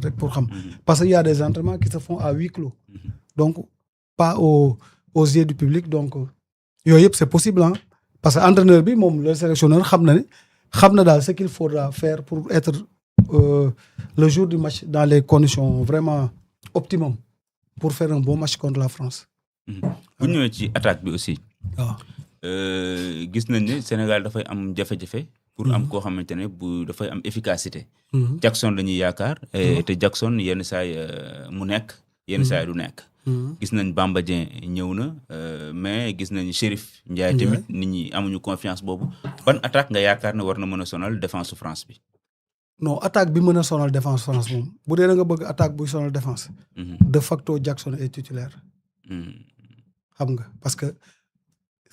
xoolaat rek pour xam parce que y a des entraînements qui se font à huis clos donc pas aux yeux du public donc yooyu yëpp c'est possible hein parce que entraîneur bi moom le sélectionneur xam na daal ce qu'il faudra faire pour être le jour du match dans les conditions vraiment optimum pour faire un bon match contre la France. bu ñëwee ci attaque bi aussi. waaw gis nañ ne Sénégal dafay am jafe-jafe. pour am koo xamante ne bu dafay am efficacité. Jackson la ñuy yaakaar. te Jackson yenn saay mu nekk yenn saay du nekk. gis nañ Bamba Dieng ñëw na mais gis nañ Chérif Ndiaye tamit nit ñi amuñu confiance boobu ban attaque nga yaakaar ne war na mën a sonal défense France bi. non attaque bi mën a sonal défense France moom bu dee da nga bëgg attaque buy sonal défense. de facto Jackson est titulaire. xam nga parce que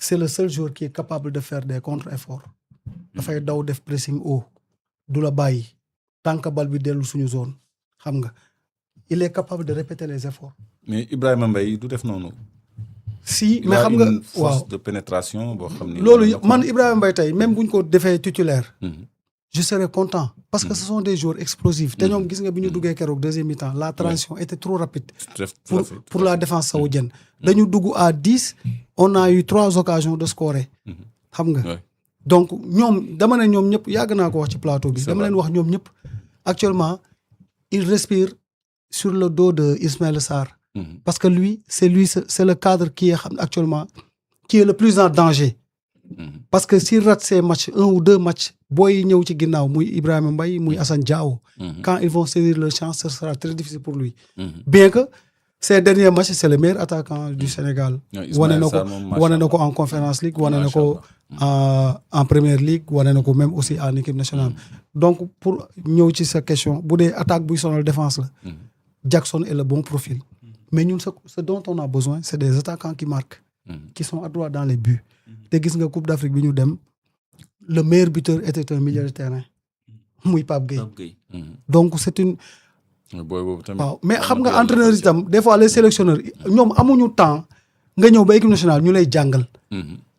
c'est le seul joueur qui est capable de faire des contre-efforts. dafay daw def pressing haut du la bàyyi tant que bal bi dellu suñu zone xam nga il est capable de répéter les efforts. mais Ibrahima Mbaye du def noonu. si mais xam nga une force waaw de pénétration boo xam ni. loolu man Ibrahima Mbaye tey même buñ ko defee titulaire. je serais content parce que ce sont des joueurs explosifs te ñoom gis nga bi ñu duggee keroog deuxième mi-temps la transition était trop rapide pour la défense saoudienne dañu dugg à 10 on a eu 3 occasions de scorer xam nga donc ñoom dama ne ñoom ñëpp yàgg naa ko wax ci plateau bi dama leen wax ñoom ñëpp actuellement il respire sur le dos de Ismaïla Sarr parce que lui c'est le cadre qui est actuellement qui est le plus en danger parce que s'il rate ces matchs 1 ou 2 matchs booy ñëw ci ginnaaw muy Ibrahima Mbaye muy Assane Diao quand ils vont saisir leur chance ce sera très difficile pour lui bien que ces derniers matchs c'est le meilleur attaquant du Sénégal wane na ko en Conférence League wane na ko en Première Ligue wane na ko même aussi en équipe nationale donc pour ñëw ci sa question bu dee attaque buy sonal défense la Jackson est le bon profil mais ñun ce dont on a besoin c'est des attaquants qui marquent qui sont adroits dans les buts te gis nga Coupe d'Afrique bi ñu dem le meilleur buteur était un milieu de terrain muy Pape Gueye donc c'est une waaw mais xam nga entraîneur itam des fois les sélectionneurs ñoom amuñu temps nga ñëw ba équipe nationale ñu lay jàngal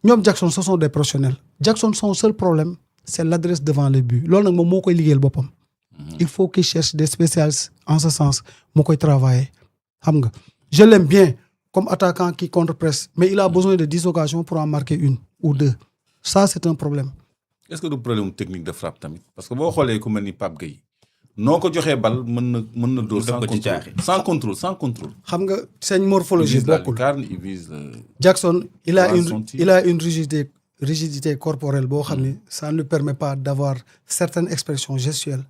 ñoom Jackson ce sont des professionnels Jackson son seul problème c'est l'adresse devant les buts loolu nag moom moo koy liggéeyal boppam il faut qu'il cherche des spécialistes en ce sens moo koy travailler xam nga je l'aime bien comme attaquant qui contre-presse mais il a besoin de 10 occasions pour en marquer 1 ou 2 ça c'est un problème. est-ce que du problème technique de frappe tamit parce que boo xoolee ku mel ni Pape Gueye noo ko joxee bal mën na dóor sans contrôle xam nga seen morphologie bokkul Jackson il a une rigidité corporelle boo xam ni ça ne lui permet pas d'avoir certaines expressions gestuelles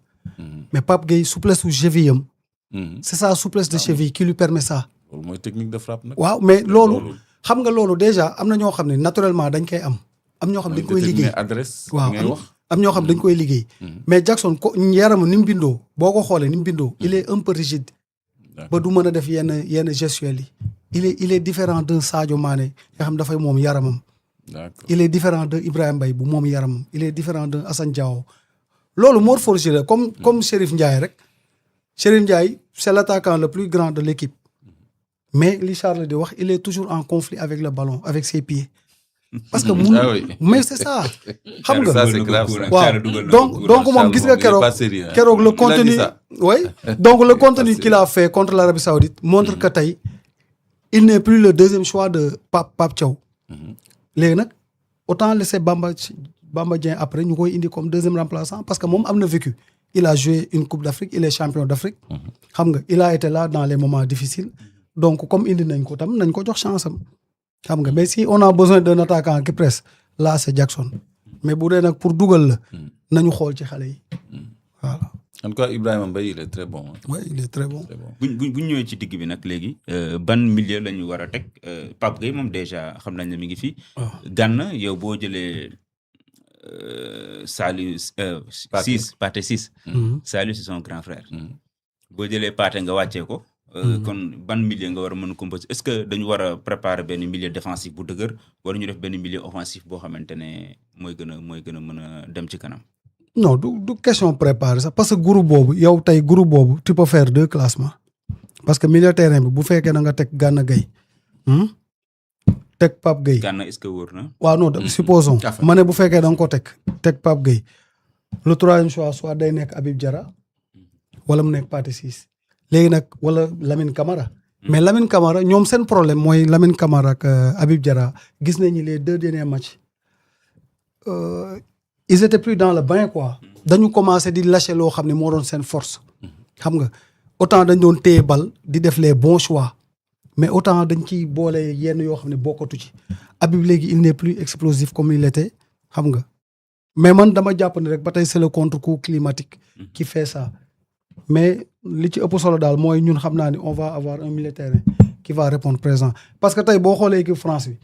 mais Pape Gueye souplesse u cheville am c'est sa souplesse de cheville qui lui permet ça. loolu mooy technique de frappe nag. waaw mais loolu xam nga loolu déjà am na ñoo xam ne naturellement dañ koy am ñoo xam dañ koy liggéey waaw am ñoo xam dañ koy liggéey mais Jackson ko yaram ni mu bindoo boo ko xoolee ni mu bindoo il est un peu rigide ba du mën a def yenn gestuels yi il est différent d'un Sadio Mané nga xam dafay moom yaramam il est différent de Ibrahima Mbaye bu moom yaramam il est différent d'un Assane Diao loolu morphologie la comme Chérif Ndiaye rek Chérif Ndiaye c'est l'attaquant le plus grand de l'équipe mais li Charles di wax il est toujours en conflit avec le ballon avec ses pieds parce que mais c'est ça xam nga ça c'est grave waaw donc moom gis nga keroog le contenu oui donc le contenu qu'il a fait contre l'Arabie Saoudite montre que tey il n'est plus le deuxième choix de Pape Thiaw léegi nag autant laisser Bamba Dieng après ñu koy indi comme deuxième remplaçant parce que moom am na vécu il a joué une Coupe d'Afrique il est champion d'Afrique xam nga il a été là dans les moments difficiles donc comme indi nañ ko tam nañ ko jox chance am xam nga mais si on a besoin d'un attaquant qui presse là c'est Jackson mais bu dee nag pour dugal la nañu xool ci xale yi voilà. en tout cas Ibrahima Mbaye il est très bon. oui il est très bon. bu ñëwee ci digg bi nag léegi ban milieu la ñu war a teg Pape Gueye moom déjà xam nañ ne mi ngi fi. Gana yow boo jëlee Saliou Pathé Ciss. Saliou c'est son grand frère. boo jëlee Pathé nga wàccee ko. kon ban milieu nga war a mën a composer est-ce que dañu war a préparer benn milieu défensif bu dëgër wala ñu def benn milieu offensif boo xamante ne mooy gën a mën a dem ci kanam. non du question préparer sax parce que groupe boobu yow tey groupe boobu tu peux faire 2 classements parce que milieu terrain bi bu fekkee da nga teg Gana Gueye teg Pape Gueye. Gana est-ce que wóor na. waaw non supposons ma ne bu fekkee da nga ko teg Pape Gueye le 3e choix soit day nekk Habib Diarra wala mu nekk Pathé Ciss léegi nag wala Lamine Camara. mais Lamine Camara ñoom seen problème mooy Lamine Camara ak Habib Diarra gis nañu les 2 derniers matchs ils étaient plus dans le bain quoi. dañu commencé di lâcher loo xam ne moo doon seen force. xam nga autant dañ doon téye bal di def les bons choix mais autant dañ ciy boole yenn yoo xam ne bokkatu ci. Habib léegi il n'est plus explosif comme il était xam nga mais man dama jàpp ne rek ba tey c'est le contre-coup climatique qui fait ça. mais li ci ëpp solo daal mooy ñun xam naa ni on va avoir un milieu de terrain qui va répondre présent parce que tey boo xoolee équipe France bi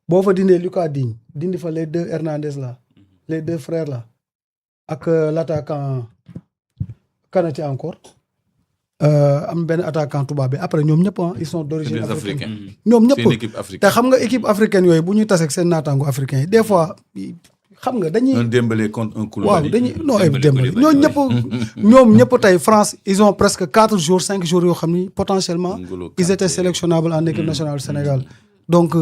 boo fa dindee Lucas Digne dindi fa les 2 Hernandez là les 2 frères là ak l'attaquant Kanati encore am benn attaquant tubaab bi après ñoom ñëpp ils sont d'origine africaine ñoom ñëpp te xam nga équipe africaine yooyu bu ñuy tase ak seen naataango africain yi des fois xam nga dañuy un Dembélé contre un Koulibaly. waaw dañuy non Dembélé ñoom ñëpp tey France ils ont presque 4 jours 5 jours yoo xam ni potentiellement ils étaient sélectionnables en équipe nationale du Sénégal donc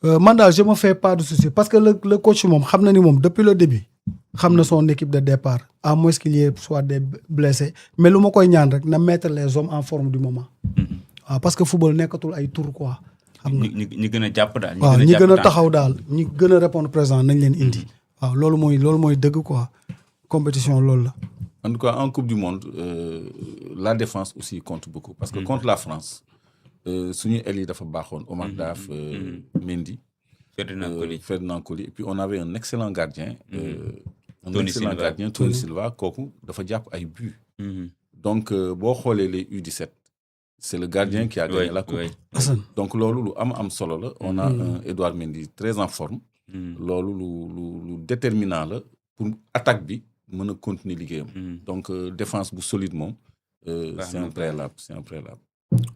man daal je me fais pas de soucis parce que le coach moom xam na ni moom depuis le début xam na son équipe de départ à moins qu'il y ait soit des blessés mais lu ma koy ñaan rek na mettre les hommes en forme du moment waaw parce que football nekkatul ay tour quoi. xam nga ñi gën a jàpp daal. waaw ñi gën a taxaw daal ñi gën a répondre présent nañ leen indi. waaw loolu mooy dëgg quoi compétition loolu la. en tout cas en coupe du monde la défense aussi compte beaucoup. parce que contre la France suñu aile yi dafa baaxoon Omar Daf Mendy. Ferdinand Coly et puis on avait un excellent gardien. Tony Silva kooku dafa jàpp ay buts. donc boo xoolee les U17. c'est le gardien qui a gagné la coupe. donc loolu lu am solo la. on a un Edouard Mendy très en forme. loolu lu déterminant la pour attaque bi mën a continuer liggéeyam. donc défense bu solide moom. c'est un préalable.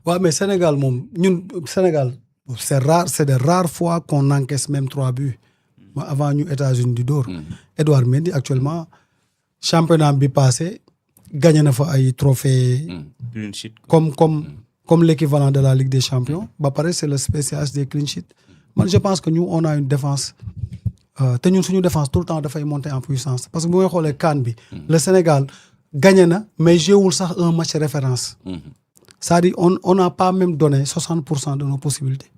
waaw mais Sénégal moom ñun Sénégal c'est de rares fois qu'on encaisse même 3 buts. avant ñu États-Unis di dóor. Edouard Mendy actuellement championnat bi passé. gagné na fa ay trophées comme l'équivalent de la Ligue des Champions ba pare c'est le spécialiste des clean sheets man je pense que ñu on a une défense te ñun suñu défense tout le temps dafay monter en puissance parce que bu ngay xoolee CAN bi le Sénégal gagné na mais jouewul sax un match référence c'est-à-dire on n'a pas même donné 60% de nos possibilités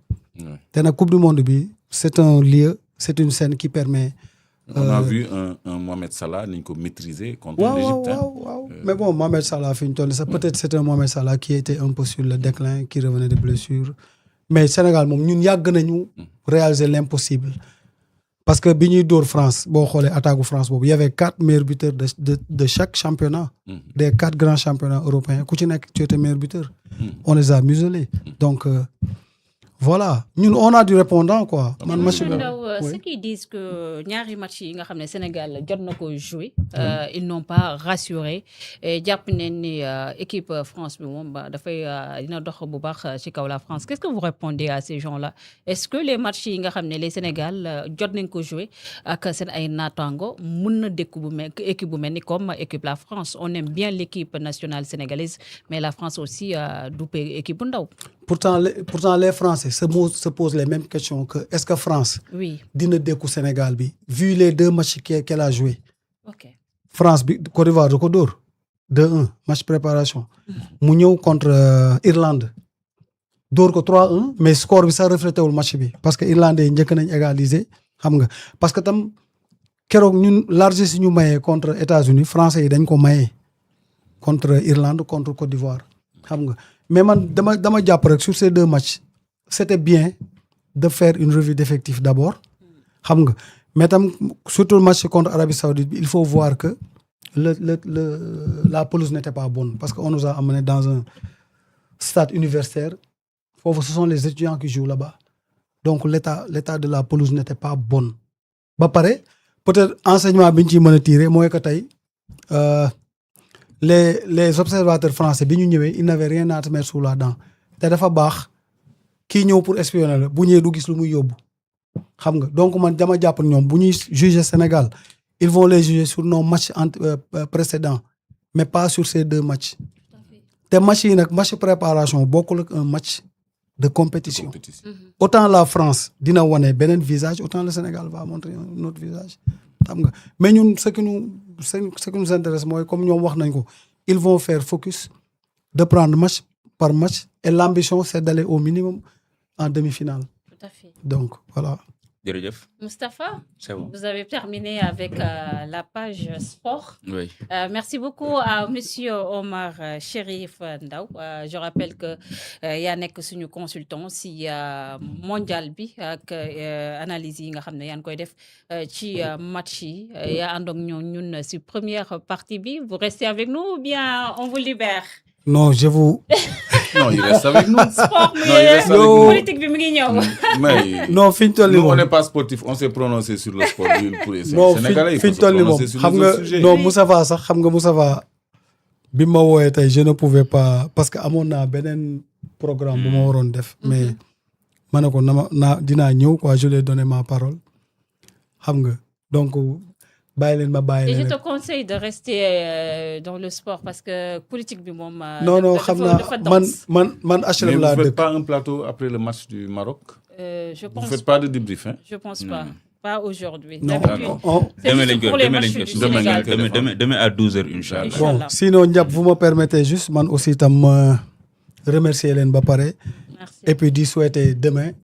te nag coupe du monde bi c'est un lieu c'est une scène qui permet on a vu un Mohamed Salah ni ñu ko maîtriser contre l'Égypte. waaw mais bon Mohamed Salah fi ñu toll ça peut-être c'est un Mohamed Salah qui était un peu sur le déclin qui revenait de blessure mais Sénégal moom ñun yàgg nañu réaliser l'impossible parce que bi ñuy dóor France boo xoolee attaque bu France boobu y avait 4 meilleurs buteurs de chaque championnat. des 4 grands championnats européens ku ci nekk tu étais meilleur buteur. on les a muselés donc. voilà ñun on a du répondant quoi. man ceux qui disent que ñaari match yi nga xam ne Sénégal jot na ko jouer ils n'ont pas rassuré jàpp nañ ni équipe France bi moom dafay dina dox bu baax ci kaw la France qu'est-ce que vous répondez à ces gens-là est-ce que les matchs yi nga xam ne les Sénégal jot nañ ko jouer ak seen ay naataango mën na dékku équipe bu mel ni comme équipe la France on aime bien l'équipe nationale sénégalaise mais la France aussi du équipe bu ndaw. pourtant les Français se posent les mêmes questions que est-ce que France. oui dina dékku Sénégal bi vu les 2 matchs qu'elle a joué. ok France bi Côte d'Ivoire da ko dóor 2-1 match préparation. mu ñëw contre Irlande. dóor ko 3-1 mais score bi sax reflété wul match bi parce que Irlandais yi njëkk nañ égaliser xam nga parce que tam keroog ñun largesse ñu mayee contre États-Unis français yi dañ ko mayee contre Irlande contre Côte d'Ivoire xam nga. mais man dama jàpp rek sur ces 2 matchs c'était bien de faire une revue d'effectifs d'abord xam nga mais tam surtout le match contre Arabie Saoudite il faut voir que la pelouse n'était pas bonne parce que on nous a amené dans un stade universitaire foofu ce sont les étudiants qui jouent là-bas donc l'état de la pelouse n'était pas bonne ba pare peut-être enseignement bi ñu ciy mën a tirer mooy que tey les observateurs français bi ñu ñëwee ils n'avaient rien à te mettre sous la dent te dafa baax kii ñëw pour espionner la bu ñëwee du gis lu muy yóbbu xam nga donc man dama jàpp ñoom bu ñuy juger Sénégal ils vont les juger sur nos matchs précédents mais pas sur ces 2 matchs te match yi nag match préparation bokkul ak un match de compétition. Autant la France dina wane beneen visage autant le Sénégal va montrer un autre visage xam nga mais ñun ce qui nous intéresse mooy comme ñoom wax nañ ko ils vont faire focus de prendre match par match et l'ambition c'est d'aller au minimum en demi-finale. Tout à fait. Donc voilà. Moustapha, c'est bon. Vous avez terminé avec la page sport. Oui. Merci beaucoup à monsieur Omar Chérif Ndaw. Je rappelle que yaa nekk suñu consultant si mondial bi ak analyse yi nga xam ne yaa ngi koy def ci match yi yaa ànd ak ñun si première partie bi. Vous restez avec nous ou bien on vous libère? Non, je vous... Non, il reste avec nous. Sport, politique bi mi ngi ñëw. Mais non, fi ñu toll nii nous, on n'est pas sportif, on s'est prononcé sur le sport. Pour les non, Sénégalais, il fi faut ñu se toll nii moom prononcer sur xam les nga autres sujets. non Moustapha sax xam nga Moustapha bi ma woowee tey je ne pouvais pas parce que amoon naa beneen programme bu ma waroon def mais ma ne ko dinaa ñëw quoi je lui ai donné ma parole xam nga donc bàyyi leen ma bàyyi Et leen. je te conseille de rester dans le sport parce que politique bi moom. non xam naa man HLM laa dëkk. Mais vous faites pas un plateau après le match du Maroc? Je pense. Vous faites pas de débrief, hein? Je pense pas. Pas aujourd'hui. Non, demain à 12h, Inch'Allah. Bon, sinon, Ndiab, vous me permettez juste, man aussi, de me remercier Hélène Baparé. Merci. Et puis d'y souhaiter demain